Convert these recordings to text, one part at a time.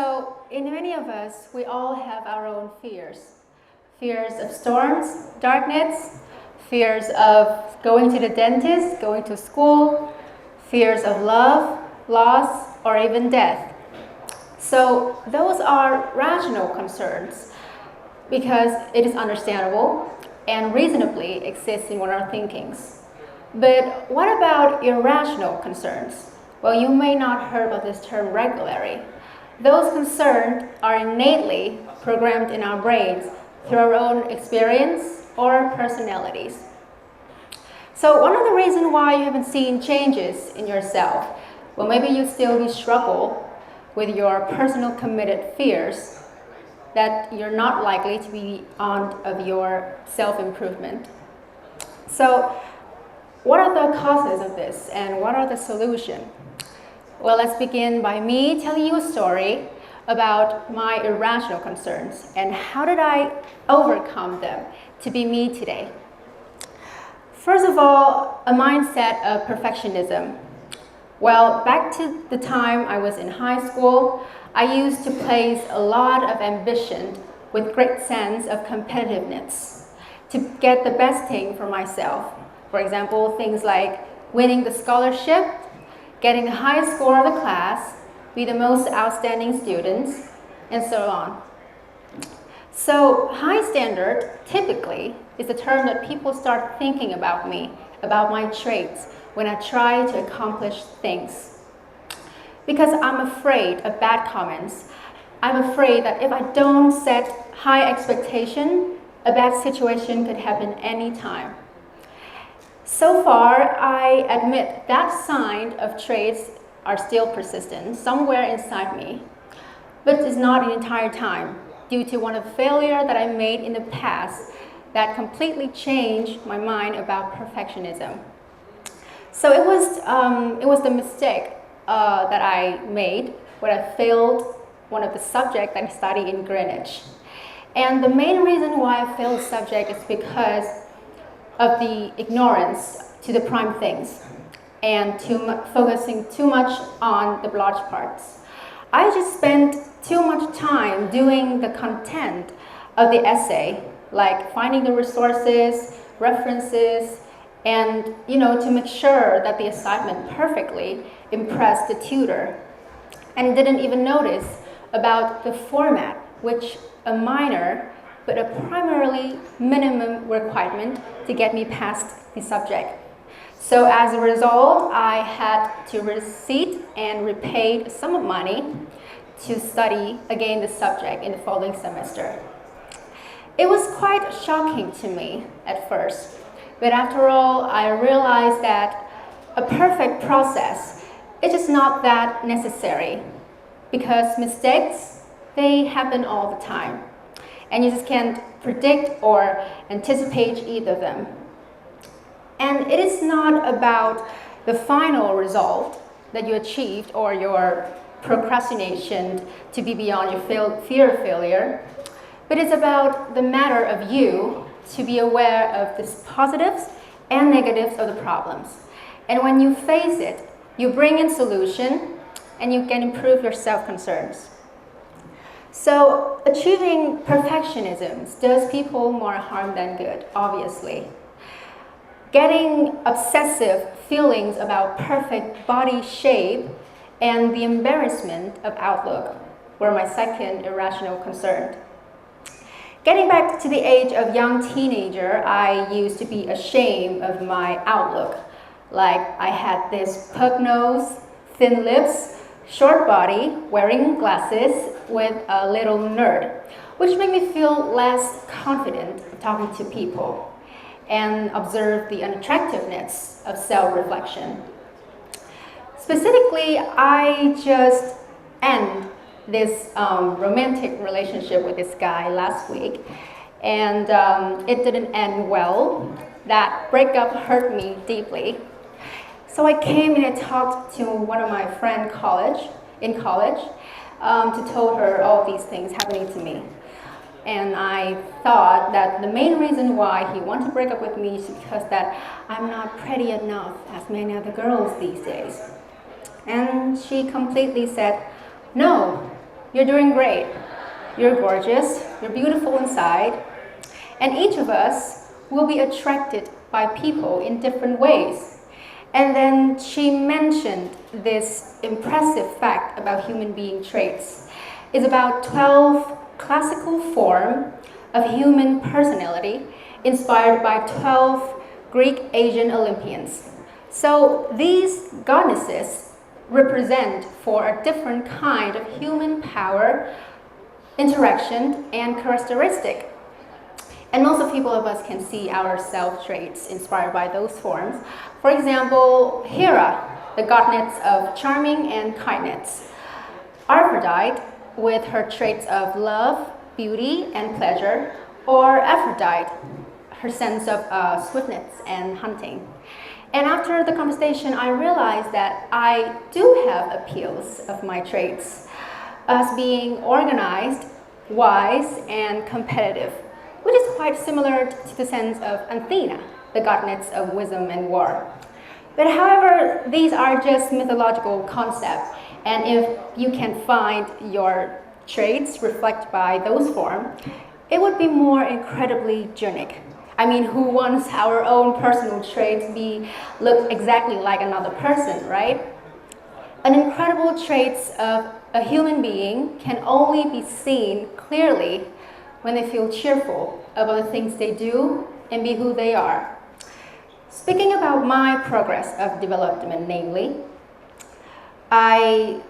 So, in many of us, we all have our own fears. Fears of storms, darkness, fears of going to the dentist, going to school, fears of love, loss, or even death. So, those are rational concerns because it is understandable and reasonably exists in our thinkings. But what about irrational concerns? Well, you may not hear about this term regularly. Those concerns are innately programmed in our brains through our own experience or personalities. So one of the reasons why you haven't seen changes in yourself, well, maybe you still struggle with your personal committed fears that you're not likely to be on of your self-improvement. So what are the causes of this and what are the solutions? Well, let's begin by me telling you a story about my irrational concerns and how did I overcome them to be me today. First of all, a mindset of perfectionism. Well, back to the time I was in high school, I used to place a lot of ambition with great sense of competitiveness to get the best thing for myself. For example, things like winning the scholarship, getting the highest score of the class, be the most outstanding students, and so on. So high standard typically is the term that people start thinking about me, about my traits, when I try to accomplish things. Because I'm afraid of bad comments. I'm afraid that if I don't set high expectation, a bad situation could happen anytime. So far, I admit that sign of traits are still persistent somewhere inside me, but it's not the entire time due to one of the failure that I made in the past that completely changed my mind about perfectionism. So it was the mistake that I made when I failed one of the subjects that I studied in Greenwich. And the main reason why I failed the subject is because of the ignorance to the prime things and focusing too much on the large parts. I just spent too much time doing the content of the essay, like finding the resources, references, and to make sure that the assignment perfectly impressed the tutor, and didn't even notice about the format, which a minor but a primarily minimum requirement to get me past the subject. So as a result, I had to receipt and repaid some of money to study again the subject in the following semester. It was quite shocking to me at first, but after all, I realized that a perfect process is just not that necessary because mistakes, they happen all the time. And you just can't predict or anticipate either of them. And it is not about the final result that you achieved or your procrastination to be beyond your fear of failure, but it's about the matter of you to be aware of the positives and negatives of the problems. And when you face it, you bring in solution and you can improve your self-concerns. So achieving perfectionism does people more harm than good, obviously. Getting obsessive feelings about perfect body shape and the embarrassment of outlook were my second irrational concern. Getting back to the age of young teenager, I used to be ashamed of my outlook. Like I had this pug nose, thin lips, short body, wearing glasses with a little nerd, which made me feel less confident talking to people and observe the unattractiveness of self-reflection. Specifically, I just end this romantic relationship with this guy last week, and it didn't end well. That breakup hurt me deeply. So I came and I talked to one of my friends in college to tell her all these things happening to me. And I thought that the main reason why he wanted to break up with me is because that I'm not pretty enough as many other girls these days. And she completely said, no, You're doing great. You're gorgeous. You're beautiful inside. And each of us will be attracted by people in different ways. And then she mentioned this impressive fact about human being traits. It's about 12 classical forms of human personality inspired by 12 Greek Asian Olympians. So these goddesses represent for a different kind of human power, interaction, and characteristic. And most of us can see our self-traits inspired by those forms. For example, Hera, the goddess of charming and kindness. Aphrodite, with her traits of love, beauty, and pleasure. Or Aphrodite, her sense of swiftness and hunting. And after the conversation, I realized that I do have appeals of my traits as being organized, wise, and competitive, which is quite similar to the sense of Athena, the goddess of wisdom and war. But however, these are just mythological concepts, and if you can find your traits reflected by those forms, it would be more incredibly unique. I mean, who wants our own personal traits look exactly like another person, right? An incredible traits of a human being can only be seen clearly when they feel cheerful about the things they do and be who they are. Speaking about my progress of development, namely, I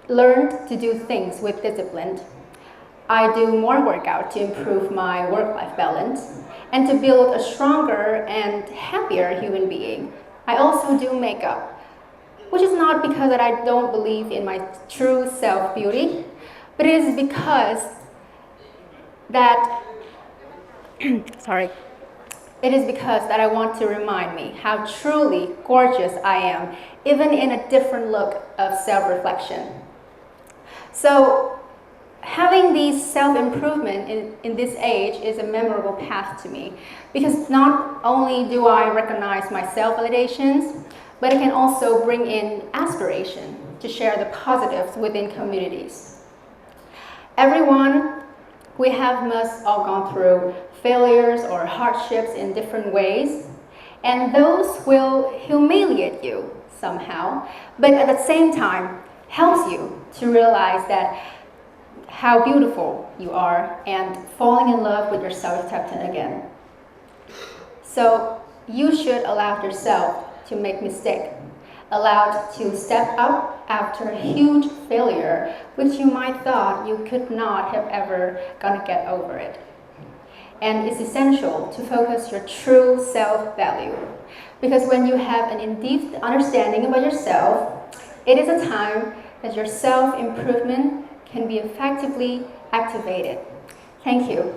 learned to do things with discipline. I do more workout to improve my work-life balance and to build a stronger and happier human being. I also do makeup, which is not because that I don't believe in my true self-beauty, but it is because that I want to remind me how truly gorgeous I am, even in a different look of self-reflection. So having these self-improvement in this age is a memorable path to me, because not only do I recognize my self-validations, but it can also bring in aspiration to share the positives within communities. Everyone, we must all gone through failures or hardships in different ways, and those will humiliate you somehow, but at the same time helps you to realize that how beautiful you are and falling in love with yourself again. So you should allow yourself to make mistakes, allowed to step up after a huge failure, which you might thought you could not have ever gonna get over it. And it's essential to focus your true self-value, because when you have an in-depth understanding about yourself, it is a time that your self-improvement can be effectively activated. Thank you.